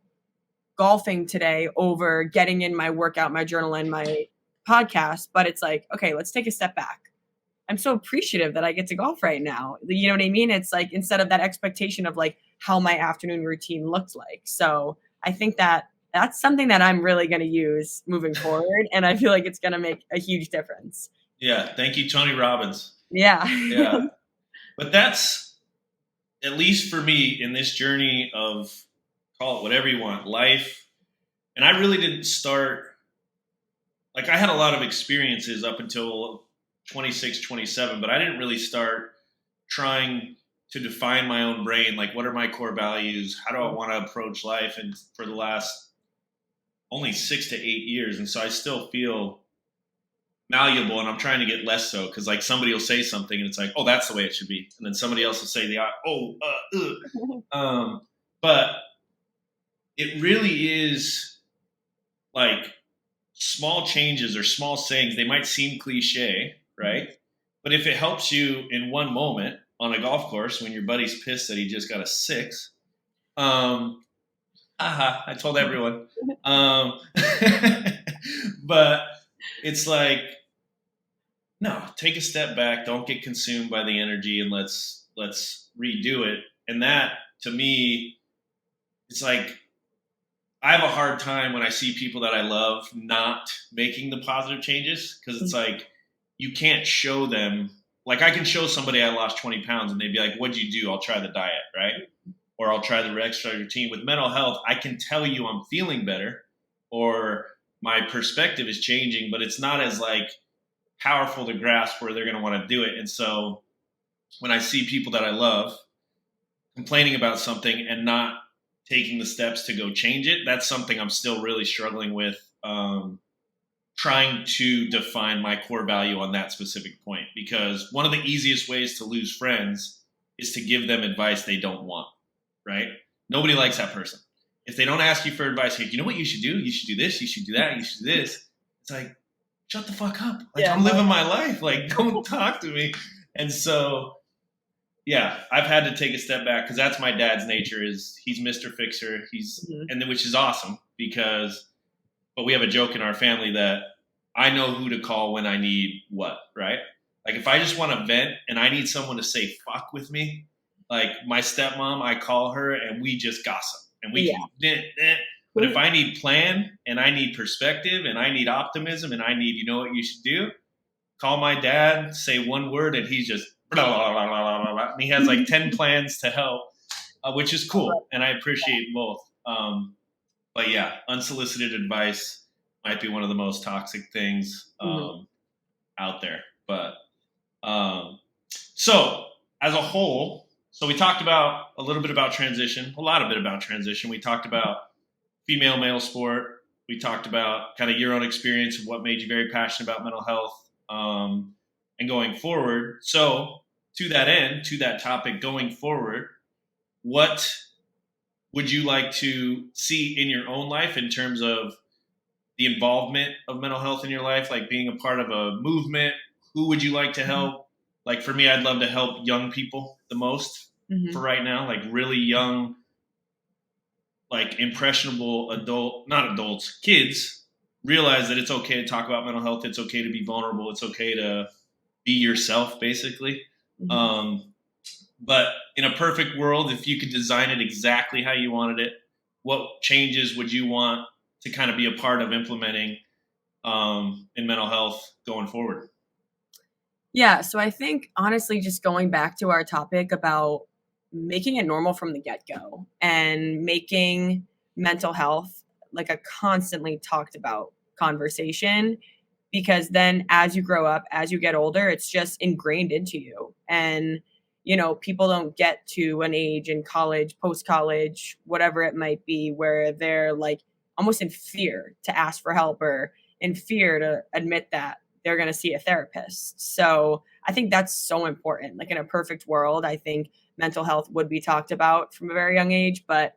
golfing today over getting in my workout, my journal, and my podcast, but it's like, okay, let's take a step back. I'm so appreciative that I get to golf right now. You know what I mean? It's like, instead of that expectation of like how my afternoon routine looked like. So I think that that's something that I'm really going to use moving forward. And I feel like it's going to make a huge difference. Yeah. Thank you, Tony Robbins. Yeah. Yeah. But that's, at least for me in this journey of, call it whatever you want, life. And I really didn't start, like I had a lot of experiences up until 26, 27, but I didn't really start trying to define my own brain. Like, what are my core values? How do I want to approach life? And for the last only 6 to 8 years. And so I still feel malleable, and I'm trying to get less so, because like somebody will say something and it's like, oh, that's the way it should be. And then somebody else will say but it really is like small changes or small sayings. They might seem cliche, right? But if it helps you in one moment on a golf course when your buddy's pissed that he just got a 6, I told everyone. But it's like, no, take a step back. Don't get consumed by the energy, and let's redo it. And that, to me, it's like, I have a hard time when I see people that I love not making the positive changes, because it's like, you can't show them. Like, I can show somebody I lost 20 pounds and they'd be like, what'd you do? I'll try the diet, right? Or I'll try the exercise routine. With mental health, I can tell you I'm feeling better or my perspective is changing, but it's not as like powerful to grasp where they're going to want to do it. And so when I see people that I love complaining about something and not taking the steps to go change it, that's something I'm still really struggling with, trying to define my core value on that specific point. Because one of the easiest ways to lose friends is to give them advice they don't want, right? Nobody likes that person. If they don't ask you for advice, like, you know what you should do? You should do this, you should do that, you should do this. It's like, shut the fuck up. Like, I'm living my life. Like, don't talk to me. And so, yeah, I've had to take a step back, because that's my dad's nature. Is he's Mr. Fixer. And then, which is awesome, but we have a joke in our family that I know who to call when I need what, right? Like, if I just want to vent and I need someone to say fuck with me, like my stepmom, I call her and we just gossip and we can. But if I need plan and I need perspective and I need optimism and I need, you know what you should do? Call my dad, say one word, and he's just blah, blah, blah, blah, blah, blah. And he has like 10 plans to help, which is cool. And I appreciate both. But yeah, unsolicited advice might be one of the most toxic things out there. But so as a whole, so we talked about a little bit about transition, a lot of bit about transition. We talked about female male sport. We talked about kind of your own experience of what made you very passionate about mental health and going forward. So to that end, to that topic going forward, what would you like to see in your own life in terms of the involvement of mental health in your life, like being a part of a movement? Who would you like to help? Like for me, I'd love to help young people the most. for right now, like really young, like impressionable not adults, kids realize that it's okay to talk about mental health. It's okay to be vulnerable. It's okay to be yourself, basically. But in a perfect world, if you could design it exactly how you wanted it, what changes would you want to kind of be a part of implementing in mental health going forward? Yeah, so I think honestly, just going back to our topic about making it normal from the get-go and making mental health like a constantly talked about conversation, because then as you grow up, as you get older, it's just ingrained into you. And people don't get to an age in college, post-college, whatever it might be, where they're like almost in fear to ask for help or in fear to admit that they're going to see a therapist. So I think that's so important. Like in a perfect world, I think mental health would be talked about from a very young age, but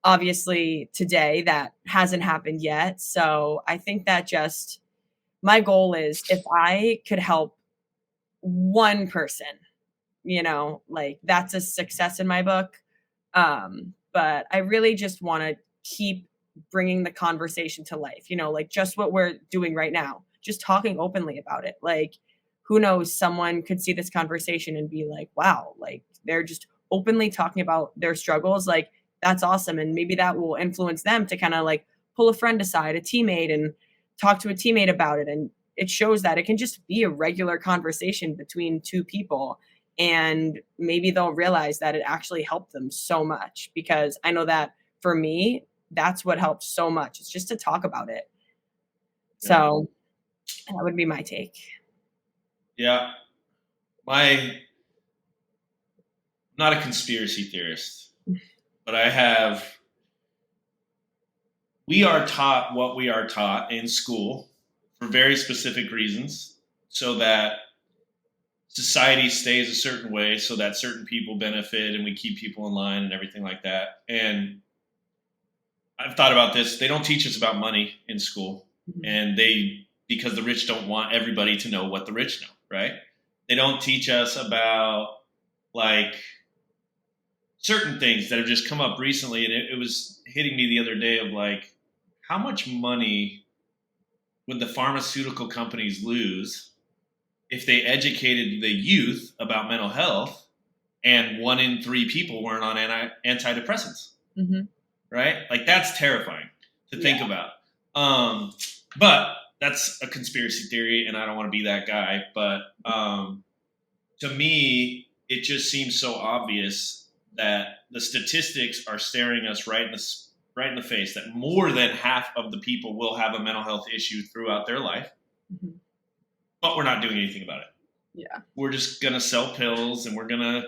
obviously today that hasn't happened yet. So I think that just my goal is if I could help one person, like that's a success in my book. But I really just want to keep bringing the conversation to life, like just what we're doing right now, just talking openly about it. Like, who knows, someone could see this conversation and be like, wow, like they're just openly talking about their struggles. Like, that's awesome. And maybe that will influence them to kind of like pull a friend aside, a teammate, and talk to a teammate about it. And it shows that it can just be a regular conversation between two people. And maybe they'll realize that it actually helped them so much, because I know that for me, that's what helps so much. It's just to talk about it. So that would be my take. Yeah. I'm not a conspiracy theorist, but we are taught what we are taught in school for very specific reasons, so that society stays a certain way, so that certain people benefit and we keep people in line and everything like that. And I've thought about this. They don't teach us about money in school, and because the rich don't want everybody to know what the rich know, right? They don't teach us about like certain things that have just come up recently. And it was hitting me the other day of like, how much money would the pharmaceutical companies lose if they educated the youth about mental health and 1 in 3 people weren't on antidepressants? Right? Like, that's terrifying to think about. But that's a conspiracy theory, and I don't want to be that guy. But to me, it just seems so obvious that the statistics are staring us right in the face, that more than half of the people will have a mental health issue throughout their life. But we're not doing anything about it. Yeah. We're just going to sell pills, and we're going to,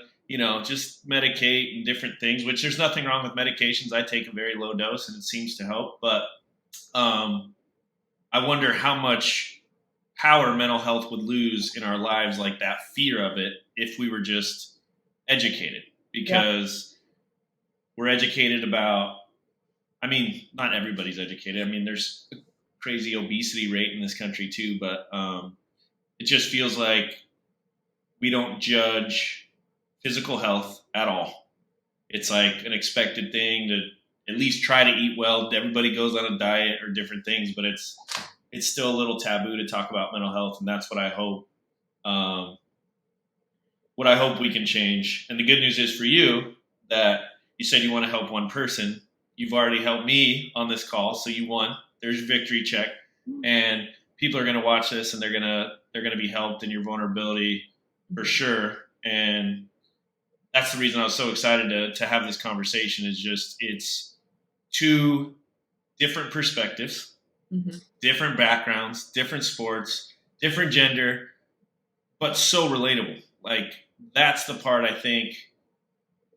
just medicate and different things, which there's nothing wrong with medications. I take a very low dose and it seems to help. But I wonder how much power mental health would lose in our lives, like that fear of it, if we were just educated. Because we're educated about, not everybody's educated. There's a crazy obesity rate in this country too, but it just feels like we don't judge physical health at all. It's like an expected thing to at least try to eat well. Everybody goes on a diet or different things, but it's still a little taboo to talk about mental health, and that's what I hope. What I hope we can change. And the good news is for you that you said you want to help one person. You've already helped me on this call, so you won. There's your victory check, and people are going to watch this, and they're going to be helped in your vulnerability for sure. And that's the reason I was so excited to have this conversation. Is just, it's two different perspectives, different backgrounds, different sports, different gender, but so relatable. Like, that's the part I think,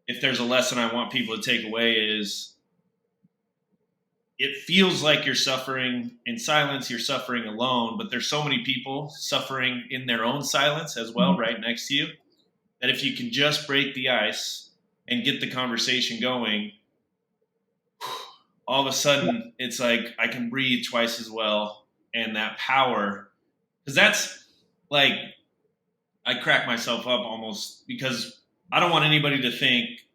if there's a lesson I want people to take away, is it feels like you're suffering in silence, you're suffering alone, but there's so many people suffering in their own silence as well, right next to you, that if you can just break the ice and get the conversation going, all of a sudden it's like I can breathe twice as well. And that power, because that's like, I crack myself up almost, because I don't want anybody to think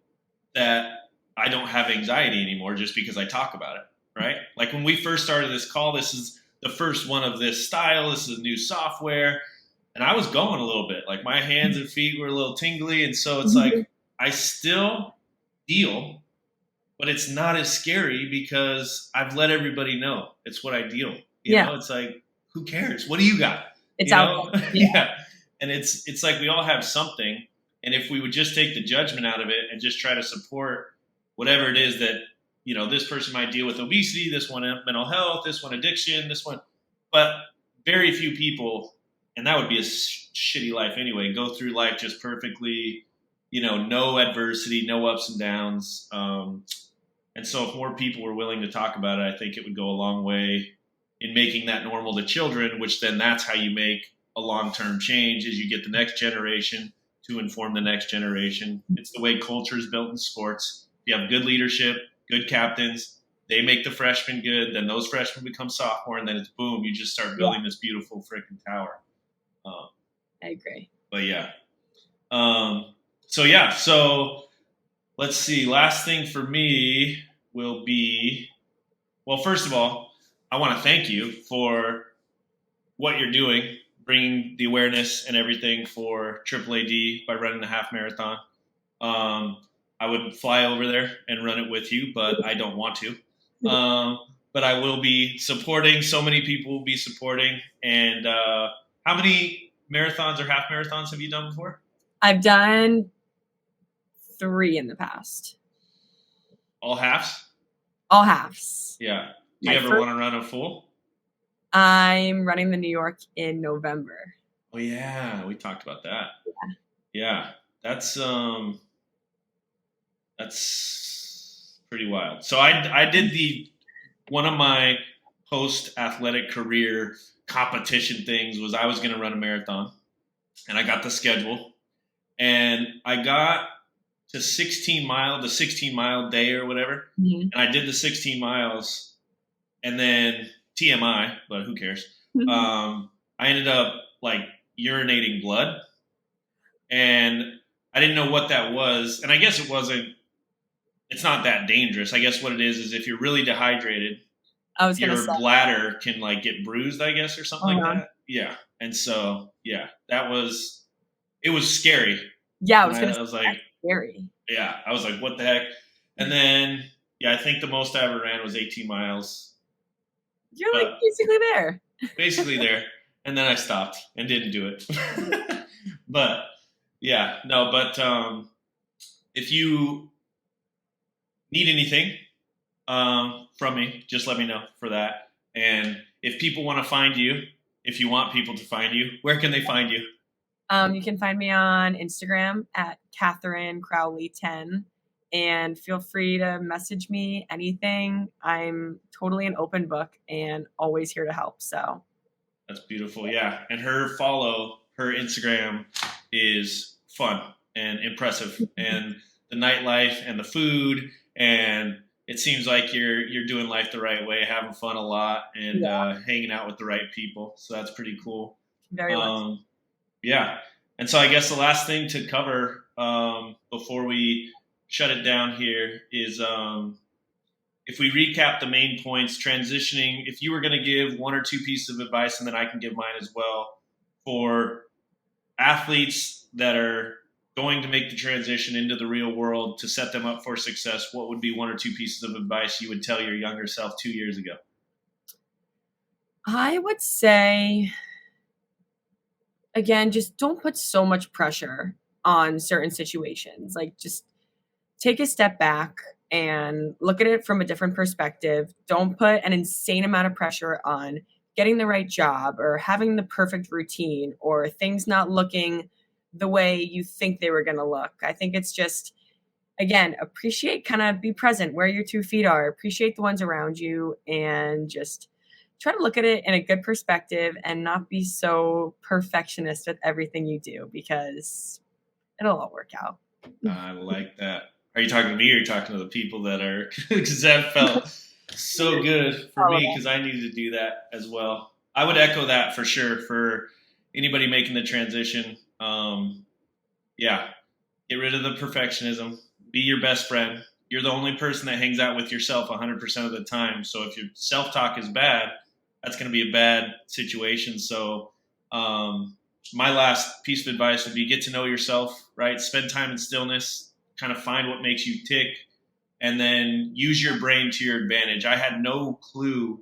that I don't have anxiety anymore just because I talk about it, right? Like when we first started this call, this is the first one of this style. This is new software. And I was going a little bit. Like my hands and feet were a little tingly. And so it's like I still deal, but it's not as scary because I've let everybody know it's what I deal. You know, it's like, who cares? What do you got? It's you out know? there. Yeah. And it's like we all have something. And if we would just take the judgment out of it and just try to support whatever it is that, you know, this person might deal with obesity, this one mental health, this one addiction, this one, but very few people, and that would be a shitty life anyway, go through life just perfectly, you know, no adversity, no ups and downs. And so if more people were willing to talk about it, I think it would go a long way in making that normal to children, which then that's how you make a long-term change is you get the next generation to inform the next generation. It's the way culture is built in sports. You have good leadership, good captains. They make the freshmen good. Then those freshmen become sophomore, and then it's boom. You just start building this beautiful freaking tower. I agree. But yeah. So let's see. Last thing for me will be, well, first of all, I want to thank you for what you're doing, bringing the awareness and everything for AAAD by running the half marathon. I would fly over there and run it with you, but I don't want to. But I will be supporting. So many people will be supporting. And how many marathons or half marathons have you done before? I've done 3 in the past. All halves? All halves. Yeah. Do you ever want to run a full? I'm running the New York in November. Oh yeah, we talked about that. Yeah. That's pretty wild. So I did one of my post athletic career competition things was I was going to run a marathon, and I got the schedule, and I got to the 16 mile day or whatever, and I did the 16 miles, and then TMI, but who cares? I ended up like urinating blood, and I didn't know what that was, and I guess it's not that dangerous. I guess what it is if you're really dehydrated, your bladder can like get bruised, I guess, or something like that. Yeah. And so, yeah, it was scary. Yeah, I was like, scary. Yeah. I was like, what the heck? And then, I think the most I ever ran was 18 miles. You're like basically there. Basically there. And then I stopped and didn't do it. But yeah, no, but if you need anything from me, just let me know for that. And if people want to find you, if you want people to find you, where can they find you? You can find me on Instagram at Catherine Crowley 10, and feel free to message me anything. I'm totally an open book and always here to help. So that's beautiful. Yeah. And her Instagram is fun and impressive, and the nightlife and the food, and it seems like you're doing life the right way, having fun a lot, and hanging out with the right people. So that's pretty cool. Very much. Yeah. And so I guess the last thing to cover before we shut it down here is if we recap the main points, transitioning, if you were going to give 1 or 2 pieces of advice, and then I can give mine as well, for athletes that are going to make the transition into the real world to set them up for success, what would be 1 or 2 pieces of advice you would tell your younger self 2 years ago? I would say, again, just don't put so much pressure on certain situations. Like, just take a step back and look at it from a different perspective. Don't put an insane amount of pressure on getting the right job or having the perfect routine or things not looking the way you think they were going to look. I think it's just, again, appreciate, kind of be present where your 2 feet are, appreciate the ones around you, and just try to look at it in a good perspective and not be so perfectionist with everything you do, because it'll all work out. I like that. Are you talking to me or are you talking to the people that are, because that felt so good for me, because I needed to do that as well. I would echo that for sure for anybody making the transition. Yeah, Get rid of the perfectionism. Be your best friend. You're the only person that hangs out with yourself 100% of the time. So if your self-talk is bad, that's going to be a bad situation. So my last piece of advice would be get to know yourself, right? Spend time in stillness, kind of find what makes you tick, and then use your brain to your advantage. I had no clue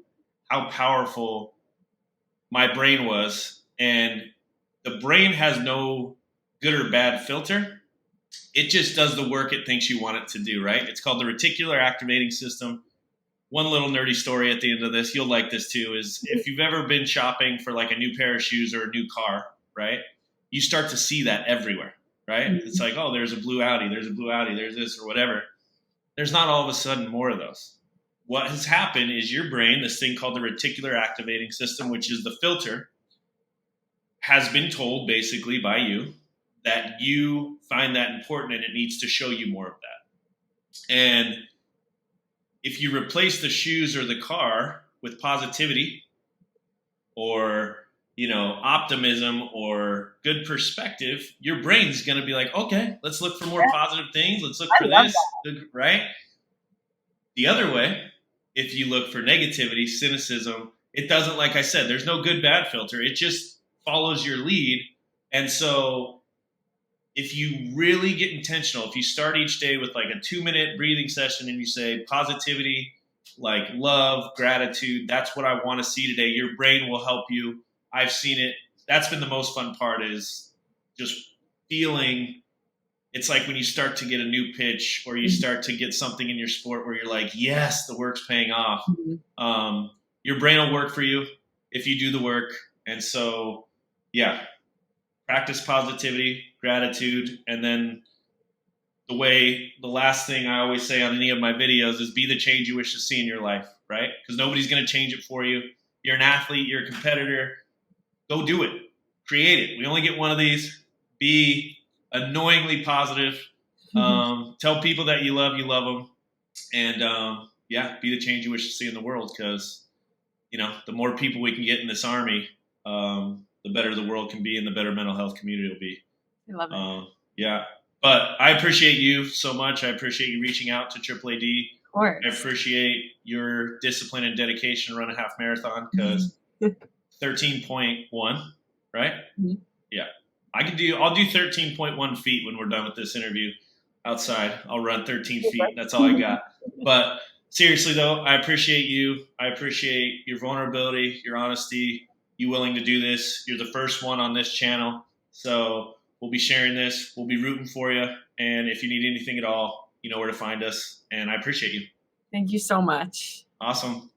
how powerful my brain was. And the brain has no good or bad filter. It just does the work it thinks you want it to do, right? It's called the reticular activating system. One little nerdy story at the end of this, you'll like this too, is if you've ever been shopping for like a new pair of shoes or a new car, right? You start to see that everywhere, right? Mm-hmm. It's like, oh, there's a blue Audi, there's this or whatever. There's not all of a sudden more of those. What has happened is your brain, this thing called the reticular activating system, which is the filter, has been told basically by you that you find that important and it needs to show you more of that. And if you replace the shoes or the car with positivity or, optimism or good perspective, your brain's going to be like, okay, let's look for more positive things. Let's look for this, right? The other way, if you look for negativity, cynicism, it doesn't, like I said, there's no good, bad filter. It just follows your lead. And so if you really get intentional, if you start each day with like a 2-minute breathing session and you say positivity, like love, gratitude, that's what I want to see today, your brain will help you. I've seen it. That's been the most fun part, is just feeling. It's like when you start to get a new pitch or you start to get something in your sport where you're like, yes, the work's paying off. Mm-hmm. Your brain will work for you if you do the work. And so, yeah, practice positivity, gratitude, and then the last thing I always say on any of my videos is be the change you wish to see in your life, right? Because nobody's going to change it for you. You're an athlete, you're a competitor. Go do it. Create it. We only get one of these. Be annoyingly positive. Tell people that you love them. And be the change you wish to see in the world, because, the more people we can get in this army, the better the world can be and the better mental health community will be. I love it. Yeah. But I appreciate you so much. I appreciate you reaching out to AAAD. Of course. I appreciate your discipline and dedication to run a half marathon, because 13.1, right? Mm-hmm. Yeah. I'll do 13.1 feet when we're done with this interview outside. I'll run 13 feet. That's all I got. But seriously though, I appreciate you. I appreciate your vulnerability, your honesty, you willing to do this. You're the first one on this channel. So we'll be sharing this. We'll be rooting for you. And if you need anything at all, you know where to find us. And I appreciate you. Thank you so much. Awesome.